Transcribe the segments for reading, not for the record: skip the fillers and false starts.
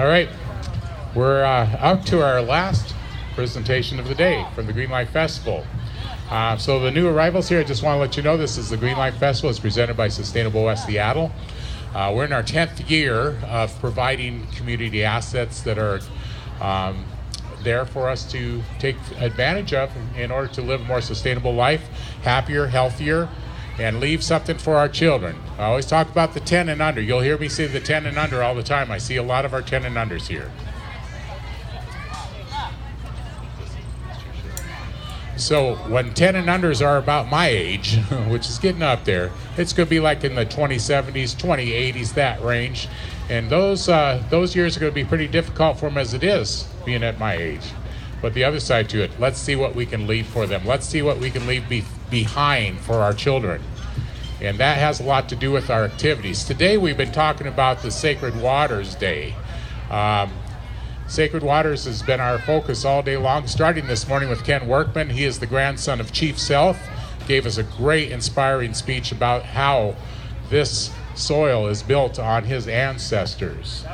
All right, we're up to our last presentation of the day from the Green Life Festival. So the new arrivals here, I just want to let you know this is the Green Life Festival. It's presented by Sustainable West Seattle. We're in our 10th year of providing community assets that are there for us to take advantage of in order to live a more sustainable life, happier, healthier, and leave something for our children. I always talk about the 10 and under. You'll hear me say the 10 and under all the time. I see a lot of our 10 and unders here. So when 10 and unders are about my age, which is getting up there, it's going to be like in the 2070s, 2080s, that range. And those years are going to be pretty difficult for them as it is, being at my age. But the other side to it, let's see what we can leave for them. Let's see what we can leave behind for our children. And that has a lot to do with our activities. Today we've been talking about the Sacred Waters Day. Sacred Waters has been our focus all day long, starting this morning with Ken Workman. He is the grandson of Chief Self, gave us a great inspiring speech about how this soil is built on his ancestors.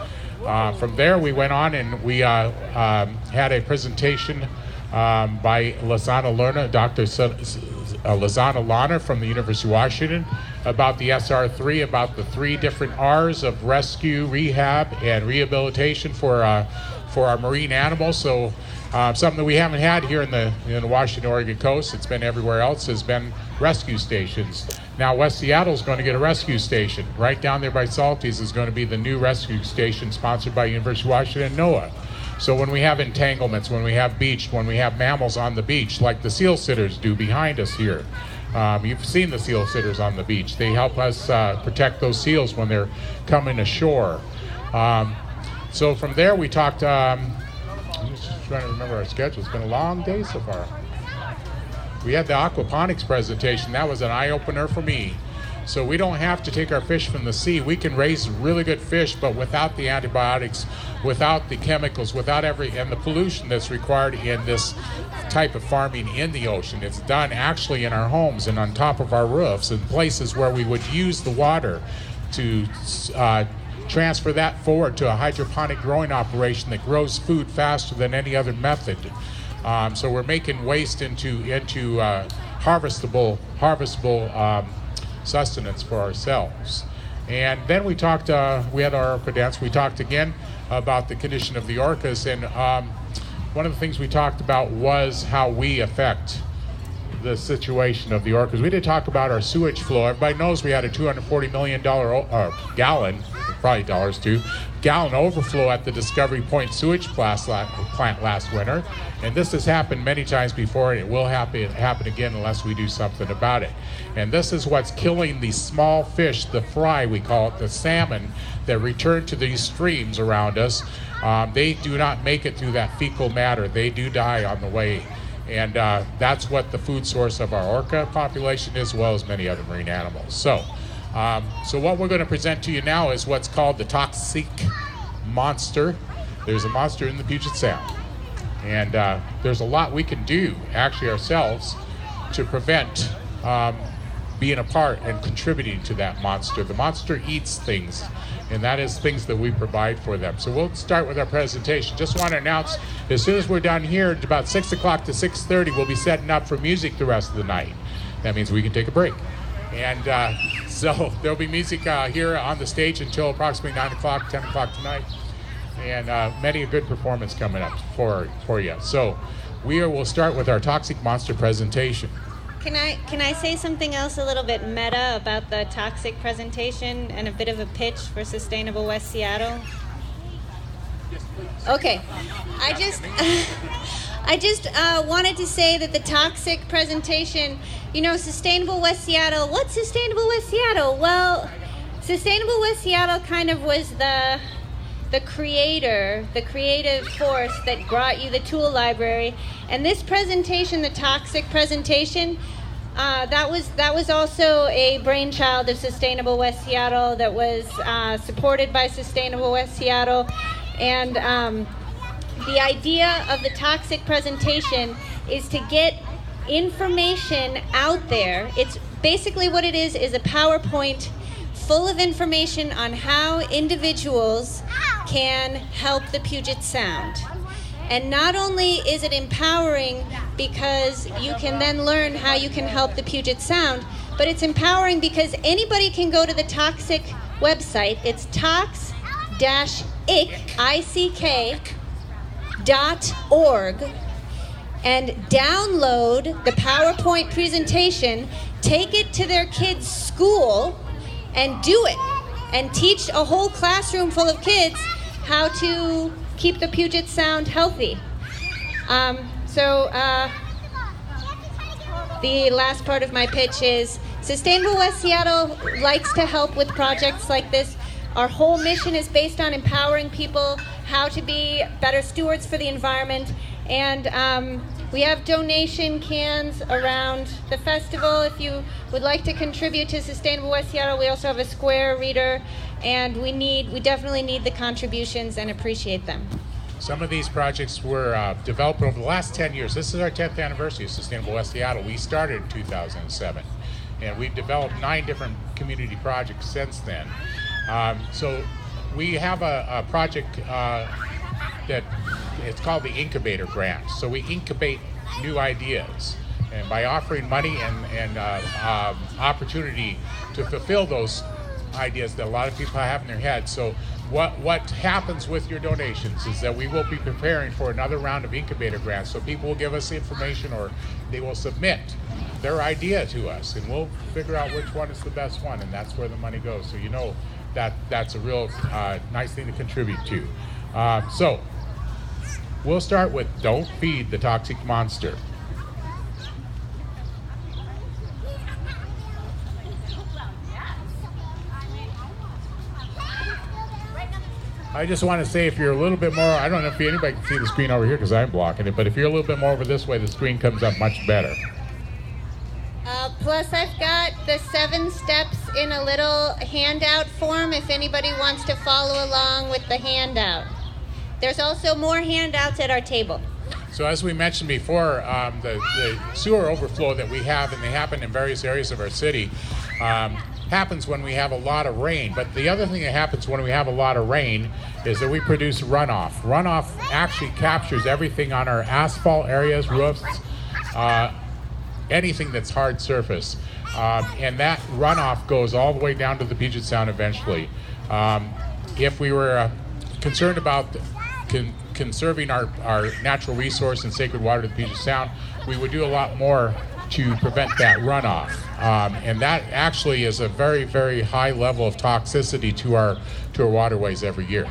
From there we went on and we had a presentation by Lizana Lerner, Dr. Lizana Lerner from the University of Washington, about the SR3, about the 3 different R's of rescue, rehab, and rehabilitation for our marine animals. So something that we haven't had here in the Washington, Oregon coast, it's been everywhere else, has been rescue stations. Now West Seattle is going to get a rescue station. Right down there by Salties is going to be the new rescue station sponsored by University of Washington and NOAA. So when we have entanglements, when we have beach, when we have mammals on the beach, like the seal sitters do behind us here. You've seen the seal sitters on the beach. They help us protect those seals when they're coming ashore. So from there we talked, I'm just trying to remember our schedule. It's been a long day so far. We had the aquaponics presentation. That was an eye-opener for me. So we don't have to take our fish from the sea. We can raise really good fish, but without the antibiotics, without the chemicals, without and the pollution that's required in this type of farming in the ocean. It's done actually in our homes and on top of our roofs and places where we would use the water to transfer that forward to a hydroponic growing operation that grows food faster than any other method. So we're making waste into harvestable sustenance for ourselves. And then we talked, we had our orca dance. We talked again about the condition of the orcas, and one of the things we talked about was how we affect the situation of the orcas. We did talk about our sewage flow. Everybody knows we had a $240 million gallon, probably dollars too, gallon overflow at the Discovery Point sewage plant last winter. And this has happened many times before, and it will happen again unless we do something about it. And this is what's killing the small fish, the fry we call it, the salmon, that return to these streams around us. They do not make it through that fecal matter. They do die on the way. And that's what the food source of our orca population is, as well as many other marine animals. So what we're going to present to you now is what's called the toxic monster. There's a monster in the Puget Sound. And there's a lot we can do, actually ourselves, to prevent being a part and contributing to that monster. The monster eats things, and that is things that we provide for them. So we'll start with our presentation. Just want to announce, as soon as we're done here, at about 6 o'clock to 6:30, we'll be setting up for music the rest of the night. That means we can take a break. And so there'll be music here on the stage until approximately 9 o'clock, 10 o'clock tonight. And many a good performance coming up for you. So we'll start with our Toxic Monster presentation. Can I say something else a little bit meta about the toxic presentation and a bit of a pitch for Sustainable West Seattle? Yes, please. Okay. I just wanted to say that the toxic presentation, Sustainable West Seattle, what's Sustainable West Seattle? Well, Sustainable West Seattle kind of was the creative force that brought you the tool library. And this presentation, the toxic presentation, that was also a brainchild of Sustainable West Seattle that was supported by Sustainable West Seattle. And the idea of the toxic presentation is to get information out there. It's basically what it is a PowerPoint full of information on how individuals can help the Puget Sound. And not only is it empowering because you can then learn how you can help the Puget Sound, but it's empowering because anybody can go to the Toxick website. It's toxick.org and download the PowerPoint presentation, take it to their kids' school, and do it. And teach a whole classroom full of kids how to keep the Puget Sound healthy. The last part of my pitch is Sustainable West Seattle likes to help with projects like this. Our whole mission is based on empowering people how to be better stewards for the environment. And we have donation cans around the festival. If you would like to contribute to Sustainable West Seattle, we also have a square reader, and we definitely need the contributions and appreciate them. Some of these projects were developed over the last 10 years. This is our 10th anniversary of Sustainable West Seattle. We started in 2007, and we've developed 9 different community projects since then. So we have a project that it's called the Incubator Grant. So we incubate new ideas, and by offering money and opportunity to fulfill those ideas that a lot of people have in their head. So what happens with your donations is that we will be preparing for another round of Incubator Grants. So people will give us information, or they will submit their idea to us, and we'll figure out which one is the best one, and that's where the money goes. So you know that's a real nice thing to contribute to. So we'll start with Don't Feed the Toxic Monster. I just want to say, if you're a little bit more, I don't know if anybody can see the screen over here because I'm blocking it, but if you're a little bit more over this way, the screen comes up much better. Plus, I've got the 7 steps in a little handout form if anybody wants to follow along with the handout. There's also more handouts at our table. So as we mentioned before, the sewer overflow that we have, and they happen in various areas of our city, happens when we have a lot of rain. But the other thing that happens when we have a lot of rain is that we produce runoff. Runoff actually captures everything on our asphalt areas, roofs, anything that's hard surface. And that runoff goes all the way down to the Puget Sound eventually. If we were concerned about conserving our natural resource and sacred water to the Puget Sound, we would do a lot more to prevent that runoff. And that actually is a very, very high level of toxicity to our waterways every year.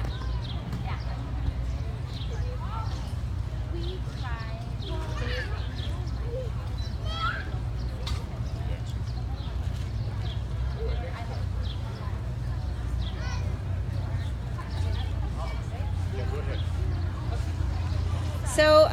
So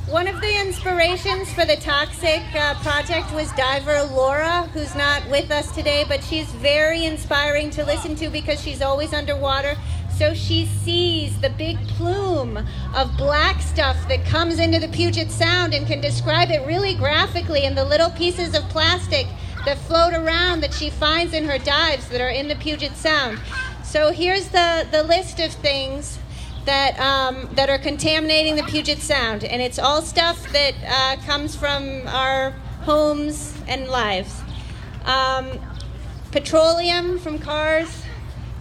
one of the inspirations for the Toxic project was diver Laura, who's not with us today, but she's very inspiring to listen to because she's always underwater. So she sees the big plume of black stuff that comes into the Puget Sound and can describe it really graphically in the little pieces of plastic that float around that she finds in her dives that are in the Puget Sound. So here's the list of things that are contaminating the Puget Sound, and it's all stuff that comes from our homes and lives. Petroleum from cars,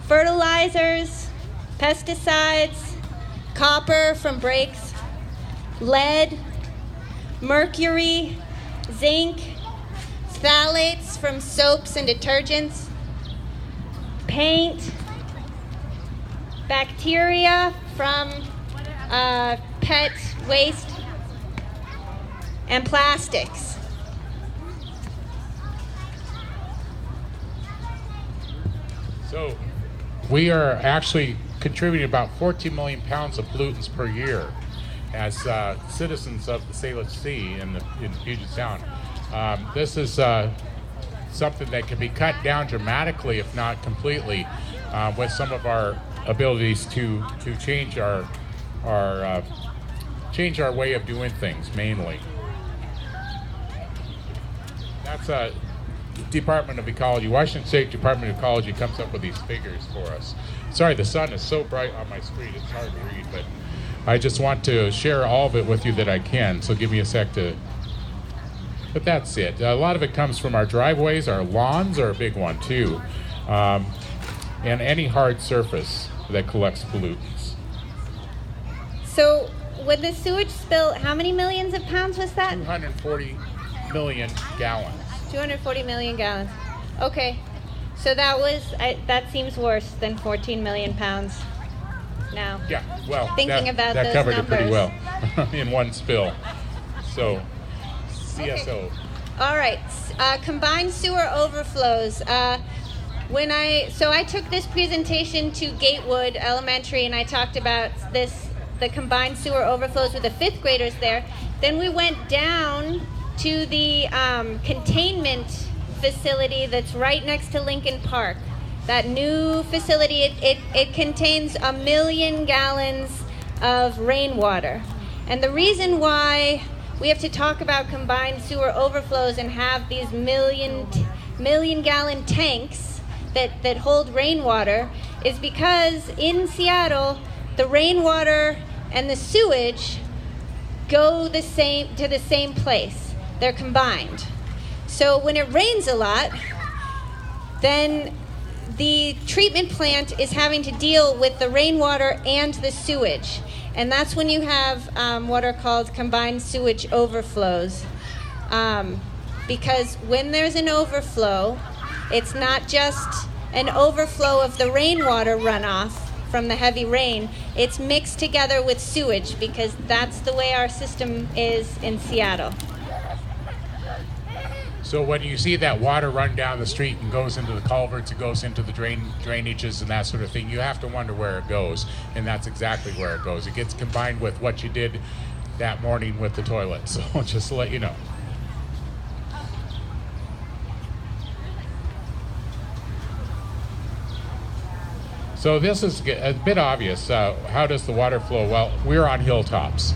fertilizers, pesticides, copper from brakes, lead, mercury, zinc, phthalates from soaps and detergents, paint, bacteria from pet waste, and plastics. So we are actually contributing about 14 million pounds of pollutants per year as citizens of the Salish Sea in the Puget Sound. This is something that can be cut down dramatically, if not completely, with some of our abilities to change our way of doing things, mainly. That's Department of Ecology. Washington State Department of Ecology comes up with these figures for us. Sorry, the sun is so bright on my screen, it's hard to read, but I just want to share all of it with you that I can, so give me a sec to... But that's it. A lot of it comes from our driveways. Our lawns are a big one, too. And any hard surface that collects pollutants. So, with the sewage spill, how many millions of pounds was that? 240 million gallons. 240 million gallons. Okay. So that seems worse than 14 million pounds now. Yeah, well, Thinking about that those covered numbers. it pretty well in one spill. So, CSO. Okay. All right. Combined sewer overflows. I took this presentation to Gatewood Elementary, and I talked about the combined sewer overflows with the fifth graders there. Then we went down to the containment facility that's right next to Lincoln Park. That new facility, it contains 1 million gallons of rainwater. And the reason why we have to talk about combined sewer overflows and have these million gallon tanks that hold rainwater is because in Seattle, the rainwater and the sewage go to the same place. They're combined. So when it rains a lot, then the treatment plant is having to deal with the rainwater and the sewage. And that's when you have what are called combined sewage overflows. Because when there's an overflow, it's not just an overflow of the rainwater runoff from the heavy rain. It's mixed together with sewage because that's the way our system is in Seattle. So when you see that water run down the street and goes into the culverts, it goes into the drainages and that sort of thing, you have to wonder where it goes, and that's exactly where it goes. It gets combined with what you did that morning with the toilet, so just to let you know. So this is a bit obvious. How does the water flow? Well, we're on hilltops.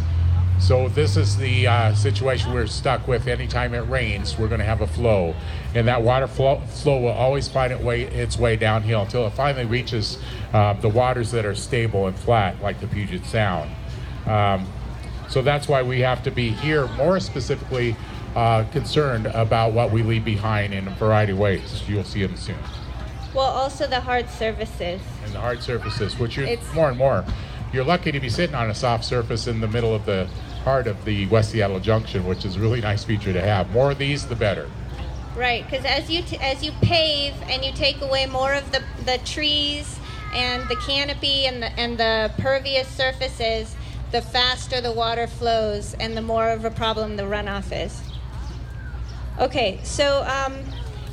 So this is the situation we're stuck with. Anytime it rains, we're going to have a flow. And that water flow will always find its way downhill until it finally reaches the waters that are stable and flat, like the Puget Sound. So that's why we have to be here more specifically concerned about what we leave behind in a variety of ways. You'll see them soon. Well, also the hard surfaces. And the hard surfaces, which more and more. You're lucky to be sitting on a soft surface in the middle of the heart of the West Seattle Junction, which is a really nice feature to have. More of these, the better. Right, because as you pave and you take away more of the trees and the canopy and the pervious surfaces, the faster the water flows and the more of a problem the runoff is. Okay, so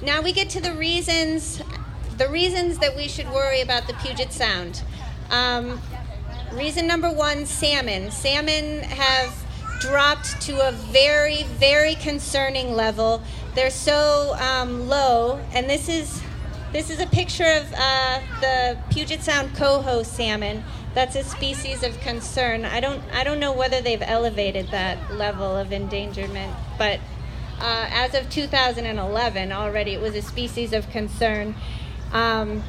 now we get to the reasons that we should worry about the Puget Sound. Reason number one, salmon. Salmon have dropped to a very, very concerning level. They're so low, and this is a picture of the Puget Sound coho salmon. That's a species of concern. I don't know whether they've elevated that level of endangerment, but as of 2011, already it was a species of concern. And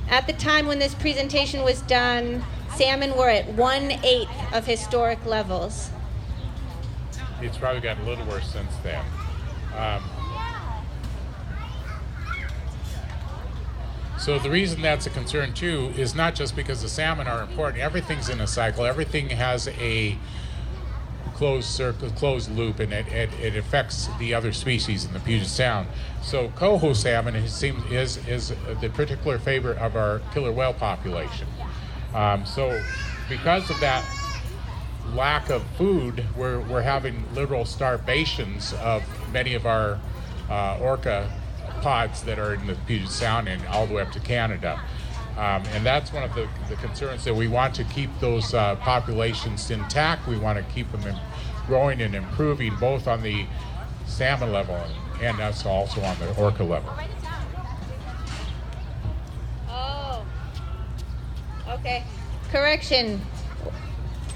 at the time when this presentation was done, salmon were at 1/8 of historic levels. It's probably gotten a little worse since then. So the reason that's a concern too is not just because the salmon are important. Everything's in a cycle. Everything has a closed circle, closed loop, and it affects the other species in the Puget Sound. So coho salmon is the particular favorite of our killer whale population. So because of that lack of food, we're having literal starvations of many of our orca pods that are in the Puget Sound and all the way up to Canada. And that's one of the concerns, that we want to keep those populations intact. We want to keep them growing and improving both on the salmon level and that's also on the orca level. Oh, okay. Correction.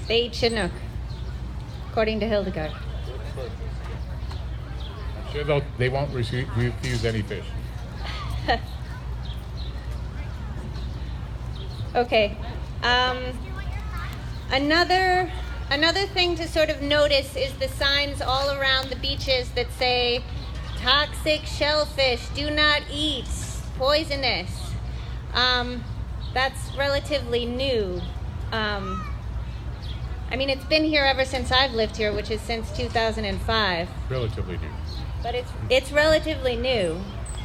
They eat Chinook, according to Hildegard. I'm sure they won't refuse any fish. Okay. Um, another thing to sort of notice is the signs all around the beaches that say toxic shellfish, do not eat, poisonous. That's relatively new. I mean, it's been here ever since I've lived here, which is since 2005. Relatively new. But it's relatively new.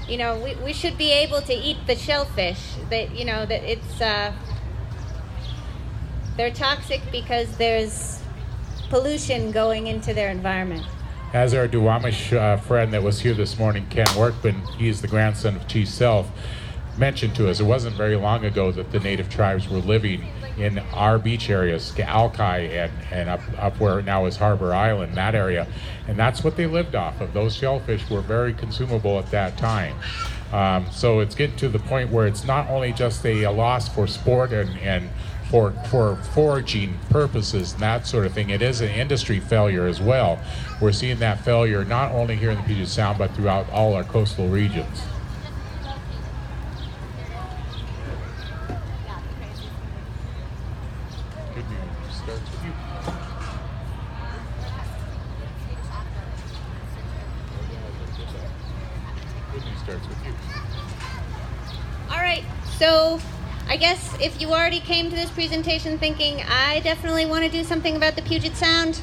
You know, we should be able to eat the shellfish. That it's they're toxic because there's pollution going into their environment. As our Duwamish friend that was here this morning, Ken Workman, he's the grandson of Chief Self, mentioned to us, it wasn't very long ago that the native tribes were living in our beach areas, Alki and up where now is Harbor Island, that area. And that's what they lived off of. Those shellfish were very consumable at that time. So it's getting to the point where it's not only just a loss for sport and for foraging purposes and that sort of thing, it is an industry failure as well. We're seeing that failure not only here in the Puget Sound, but throughout all our coastal regions. All right, so I guess if you already came to this presentation thinking, I definitely want to do something about the Puget Sound,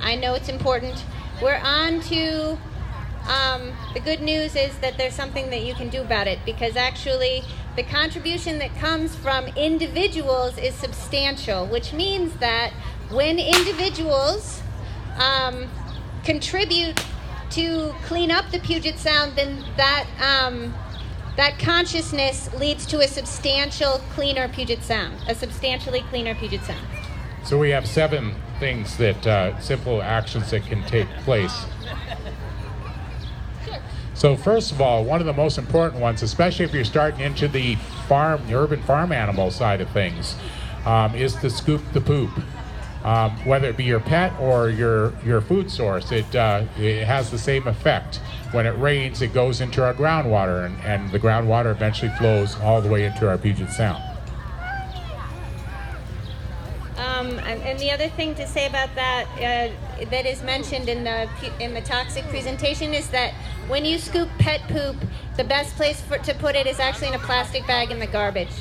I know it's important. We're on to, the good news is that there's something that you can do about it, because actually the contribution that comes from individuals is substantial, which means that when individuals contribute to clean up the Puget Sound, then that consciousness leads to a substantially cleaner Puget Sound. So we have 7 things that simple actions that can take place. So first of all, one of the most important ones, especially if you're starting into the urban farm animal side of things, is to scoop the poop. Whether it be your pet or your food source, it has the same effect. When it rains, it goes into our groundwater, and the groundwater eventually flows all the way into our Puget Sound. And the other thing to say about that that is mentioned in the toxic presentation is that when you scoop pet poop, the best place to put it is actually in a plastic bag in the garbage.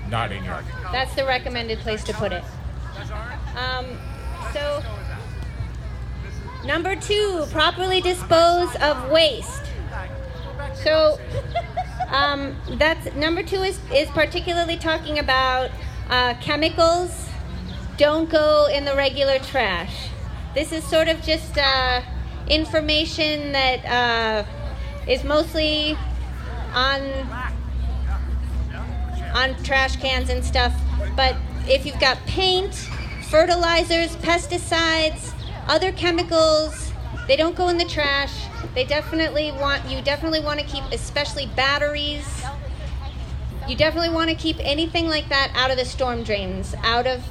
Not in your. That's the recommended place to put it. So, number 2, properly dispose of waste. So, that's number 2 is particularly talking about chemicals. Don't go in the regular trash. This is sort of just information that is mostly on trash cans and stuff. But if you've got paint, fertilizers, pesticides, other chemicals, they don't go in the trash. You definitely want to keep, especially batteries. You definitely want to keep anything like that out of the storm drains, out of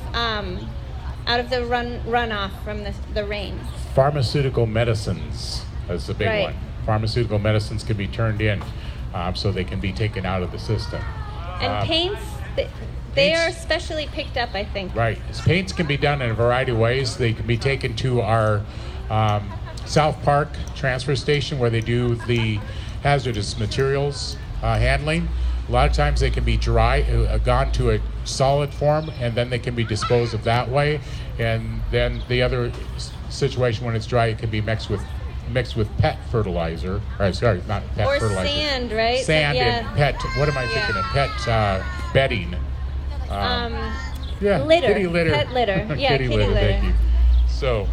the runoff from the rain. Pharmaceutical medicines is the big one. Pharmaceutical medicines can be turned in so they can be taken out of the system. And paints, they are especially picked up, I think. Right. Paints can be done in a variety of ways. They can be taken to our South Park transfer station where they do the hazardous materials handling. A lot of times they can be gone to a solid form, and then they can be disposed of that way. And then the other situation when it's dry, it can be mixed with pet fertilizer. Sorry, not pet or fertilizer. Or sand, right? Sand and pet. What am I thinking of? Pet bedding. Litter. Kitty litter. Pet litter. Yeah, kitty litter. Thank you. So,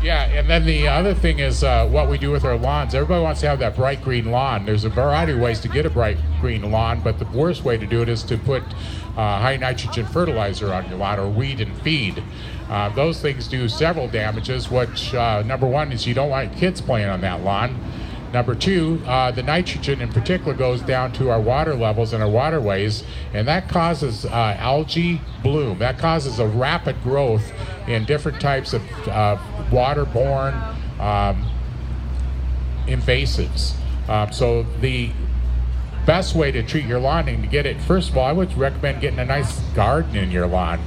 yeah, and then the other thing is what we do with our lawns. Everybody wants to have that bright green lawn. There's a variety of ways to get a bright green lawn, but the worst way to do it is to put high nitrogen fertilizer on your lawn or weed and feed. Those things do several damages, which number 1 is you don't want kids playing on that lawn. Number 2, the nitrogen in particular goes down to our water levels and our waterways, and that causes algae bloom. That causes a rapid growth in different types of waterborne invasives. So the best way to treat your lawn and to get it, first of all, I would recommend getting a nice garden in your lawn.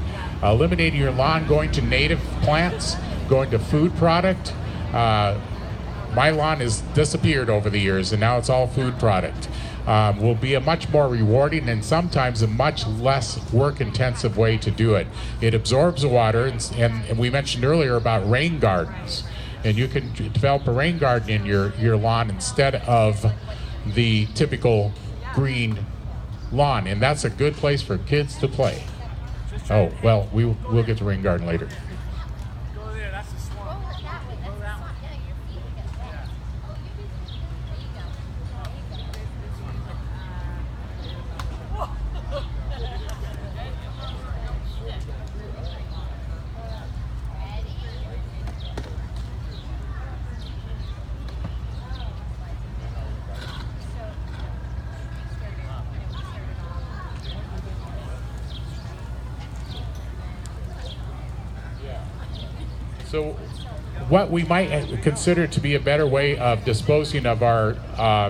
Eliminating your lawn, going to native plants, going to food product. My lawn has disappeared over the years, and now it's all food product. Will be a much more rewarding and sometimes a much less work-intensive way to do it. It absorbs the water, and we mentioned earlier about rain gardens. And you can develop a rain garden in your lawn instead of the typical green lawn. And that's a good place for kids to play. Oh, well, we'll get to rain garden later. So what we might consider to be a better way of disposing of our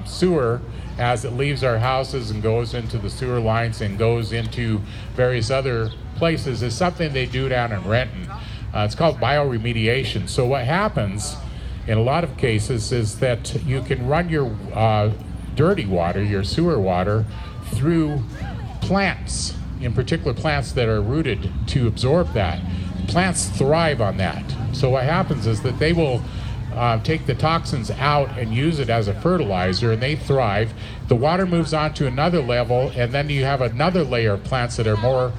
sewer as it leaves our houses and goes into the sewer lines and goes into various other places is something they do down in Renton. It's called bioremediation. So what happens in a lot of cases is that you can run your dirty water, your sewer water, through plants, in particular plants that are rooted to absorb that. Plants thrive on that. So what happens is that they will take the toxins out and use it as a fertilizer, and they thrive. The water moves on to another level, and then you have another layer of plants that are more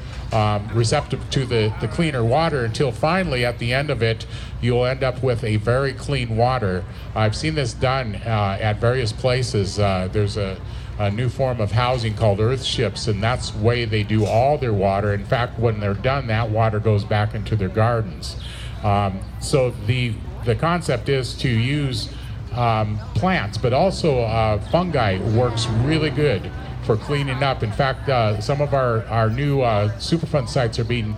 receptive to the cleaner water, until finally at the end of it you'll end up with a very clean water. I've seen this done at various places. There's a new form of housing called earthships, and that's the way they do all their water. In fact, when they're done, that water goes back into their gardens. So the concept is to use plants, but also fungi works really good for cleaning up. In fact, some of our new Superfund sites are being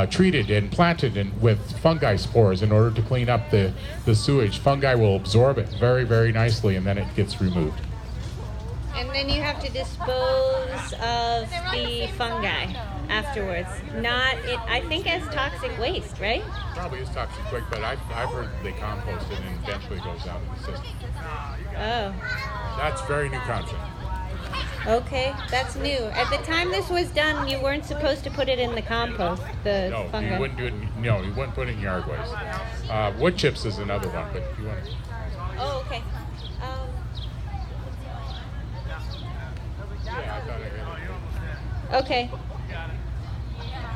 treated and planted with fungi spores in order to clean up the sewage. Fungi will absorb it very, very nicely, and then it gets removed. And then you have to dispose of the fungi afterwards. I think as toxic waste, right? Probably is toxic waste, but I've heard they compost it and eventually goes out of the system. Oh. That's very new concept. Okay, that's new. At the time this was done, you weren't supposed to put it in the compost, the fungi. No, you wouldn't do it. No, you wouldn't put it in yard waste. Wood chips is another one, but if you want to. Oh, okay. Okay.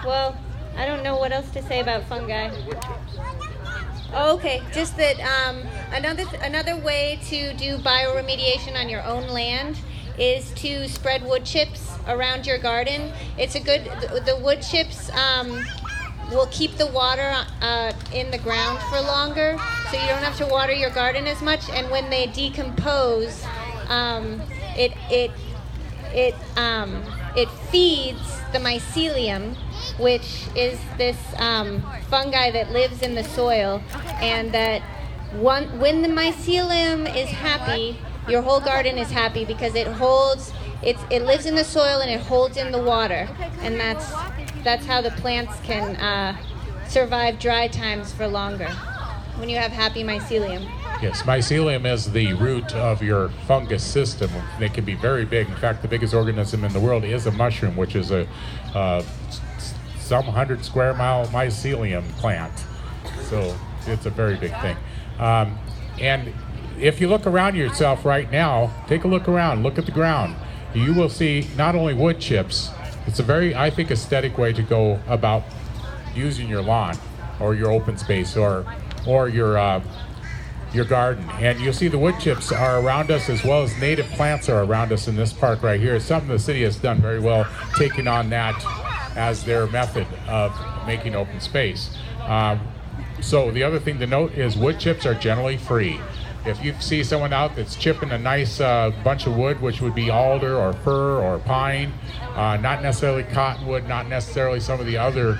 Well, I don't know what else to say about fungi. Okay, just that another way to do bioremediation on your own land is to spread wood chips around your garden. It's a good, the wood chips will keep the water in the ground for longer, so you don't have to water your garden as much. And when they decompose, it feeds the mycelium, which is this fungi that lives in the soil, and that when the mycelium is happy, your whole garden is happy, because it lives in the soil and it holds in the water, and that's how the plants can survive dry times for longer, when you have happy mycelium. Yes, mycelium is the root of your fungus system. They can be very big. In fact, the biggest organism in the world is a mushroom, which is a some 100 square mile mycelium plant. So it's a very big thing. And if you look around yourself right now, take a look around, look at the ground. You will see not only wood chips. It's a very, I think, aesthetic way to go about using your lawn or your open space or your garden. And you'll see the wood chips are around us, as well as native plants are around us in this park right here. It's something the city has done very well, taking on that as their method of making open space. So the other thing to note is wood chips are generally free. If you see someone out that's chipping a nice bunch of wood, which would be alder or fir or pine, not necessarily cottonwood, not necessarily some of the other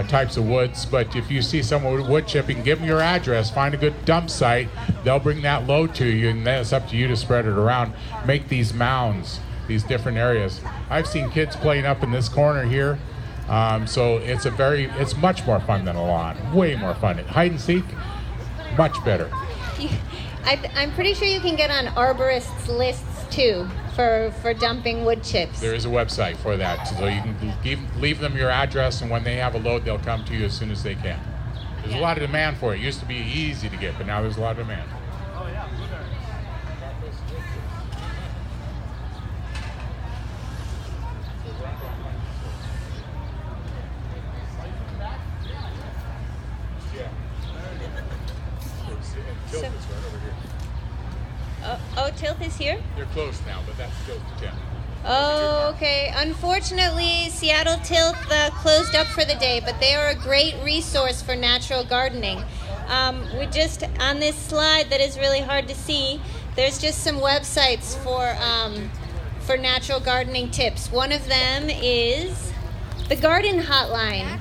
types of woods, but if you see someone wood chipping, give them your address, find a good dump site, they'll bring that load to you, and then it's up to you to spread it around. Make these mounds. these different areas. I've seen kids playing up in this corner here. So it's much more fun than a lawn. Way more fun. Hide and seek, much better. I'm pretty sure you can get on arborists' lists too for dumping wood chips. There is a website for that, so you can leave them your address, and when they have a load, they'll come to you as soon as they can. There's a lot of demand for it. It used to be easy to get, but now there's a lot of demand. Tilth is here? They're closed now, but that's still to 10. Oh, okay. Unfortunately, Seattle Tilth closed up for the day, but they are a great resource for natural gardening. We just, on this slide that is really hard to see, there's just some websites for natural gardening tips. One of them is the Garden Hotline.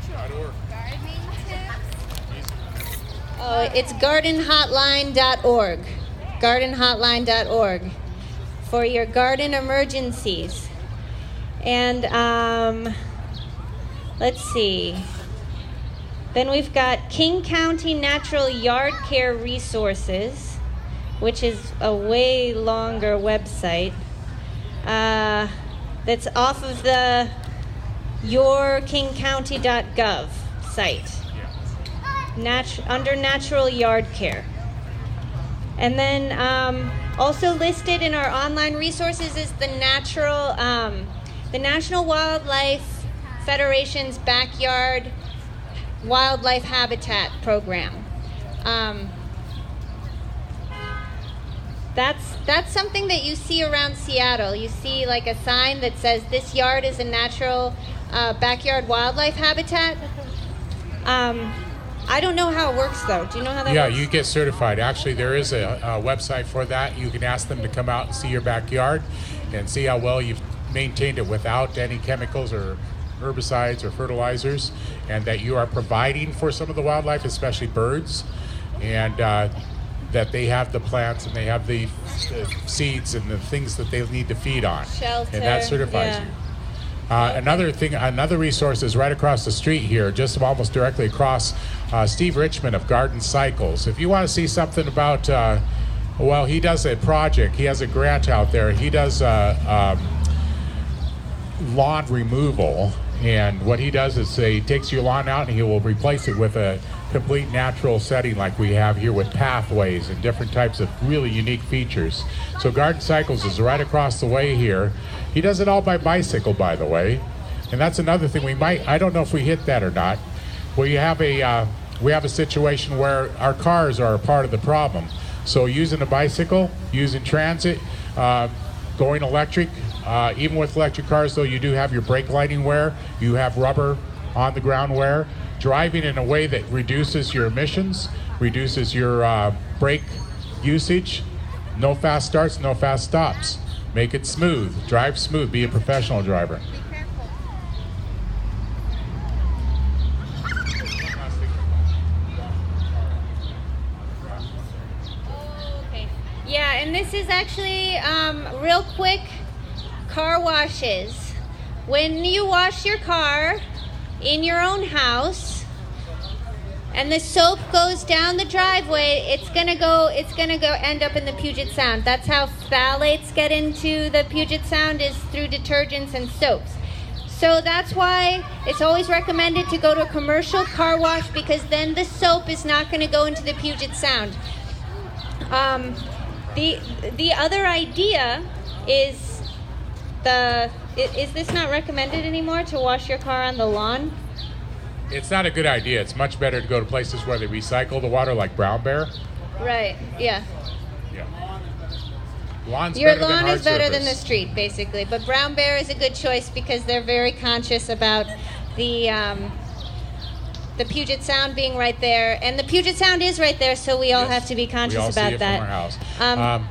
Oh, it's gardenhotline.org. gardenhotline.org for your garden emergencies. And let's see. Then we've got King County Natural Yard Care Resources, which is a way longer website. That's off of the yourkingcounty.gov site. Under natural yard care. And then also listed in our online resources is the National Wildlife Federation's Backyard Wildlife Habitat Program. That's something that you see around Seattle. You see like a sign that says this yard is a natural backyard wildlife habitat. I don't know how it works, though. Do you know how that works? Yeah, you get certified. Actually, there is a website for that. You can ask them to come out and see your backyard and see how well you've maintained it without any chemicals or herbicides or fertilizers, and that you are providing for some of the wildlife, especially birds, and that they have the plants and they have the seeds and the things that they need to feed on. Shelter. And that certifies you. Another resource is right across the street here, just almost directly across. Steve Richmond of Garden Cycles. If you want to see something about, he does a project. He has a grant out there. He does lawn removal, and what he does is he takes your lawn out and he will replace it with a complete natural setting like we have here with pathways and different types of really unique features. So Garden Cycles is right across the way here. He does it all by bicycle, by the way, and that's another thing I don't know if we hit that or not. We have a situation where our cars are a part of the problem. So using a bicycle, using transit, going electric, even with electric cars though, you do have your brake lighting wear, you have rubber on the ground wear, driving in a way that reduces your emissions, reduces your brake usage, no fast starts, no fast stops. Make it smooth, drive smooth, be a professional driver. Yeah, and this is actually real quick car washes. When you wash your car in your own house and the soap goes down the driveway, it's gonna go end up in the Puget Sound. That's how phthalates get into the Puget Sound, is through detergents and soaps. So that's why it's always recommended to go to a commercial car wash, because then the soap is not gonna go into the Puget Sound. The other idea is is this not recommended anymore, to wash your car on the lawn? It's not a good idea. It's much better to go to places where they recycle the water, like Brown Bear. Right, yeah. Your lawn is better than the street, basically. But Brown Bear is a good choice because they're very conscious about the Puget Sound being right there. And the Puget Sound is right there, so we all have to be conscious about that. From our house.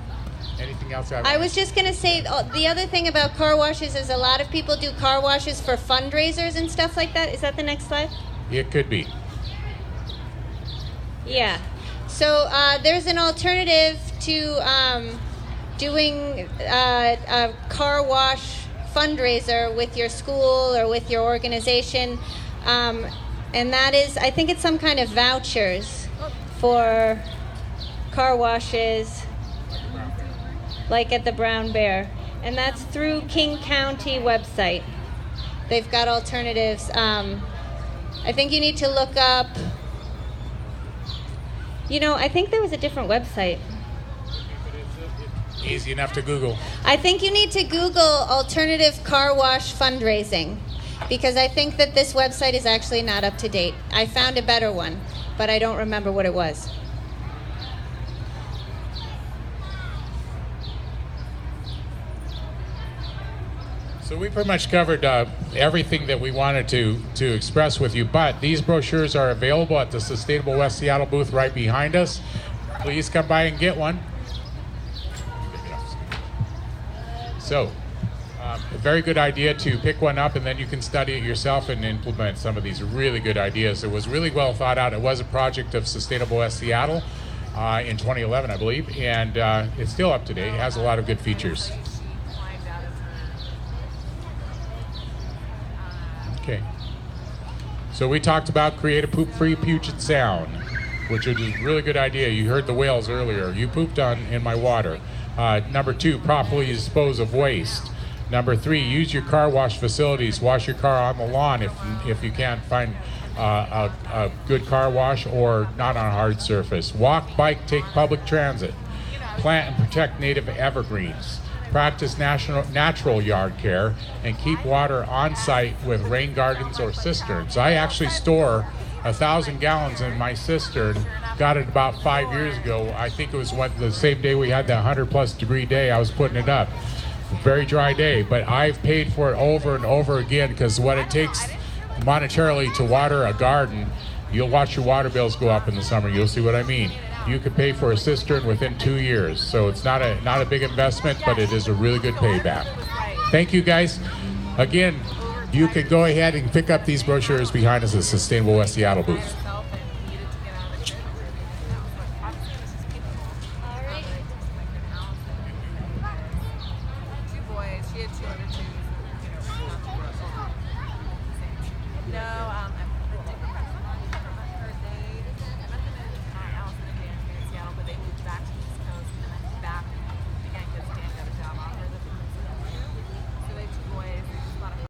Anything else? I was just going to say, the other thing about car washes is a lot of people do car washes for fundraisers and stuff like that. Is that the next slide? It could be. Yeah. So there's an alternative to doing a car wash fundraiser with your school or with your organization, and that is, I think it's some kind of vouchers for car washes, like at the Brown Bear, and that's through King County website. They've got alternatives. I think you need to look up, I think there was a different website. Easy enough to Google. I think you need to Google alternative car wash fundraising, because I think that this website is actually not up to date. I found a better one, but I don't remember what it was. So we pretty much covered everything that we wanted to express with you, but these brochures are available at the Sustainable West Seattle booth right behind us. Please come by and get one. So, a very good idea to pick one up, and then you can study it yourself and implement some of these really good ideas. It was really well thought out. It was a project of Sustainable West Seattle in 2011, I believe, and it's still up to date. It has a lot of good features. Okay. So we talked about create a poop-free Puget Sound, which is a really good idea. You heard the whales earlier. You pooped in my water. Number 2, properly dispose of waste. Number 3, use your car wash facilities. Wash your car on the lawn if you can't find a good car wash or not on a hard surface. Walk, bike, take public transit. Plant and protect native evergreens. Practice natural yard care, and keep water on site with rain gardens or cisterns. I actually store 1,000 gallons in my cistern. Got it about 5 years ago. I think it was the same day we had that 100+ degree day. I was putting it up. Very dry day, but I've paid for it over and over again, because what it takes monetarily to water a garden, you'll watch your water bills go up in the summer. You'll see what I mean. You could pay for a cistern within 2 years. So it's not a big investment, but it is a really good payback. Thank you, guys. Again, you can go ahead and pick up these brochures behind us at the Sustainable West Seattle booth.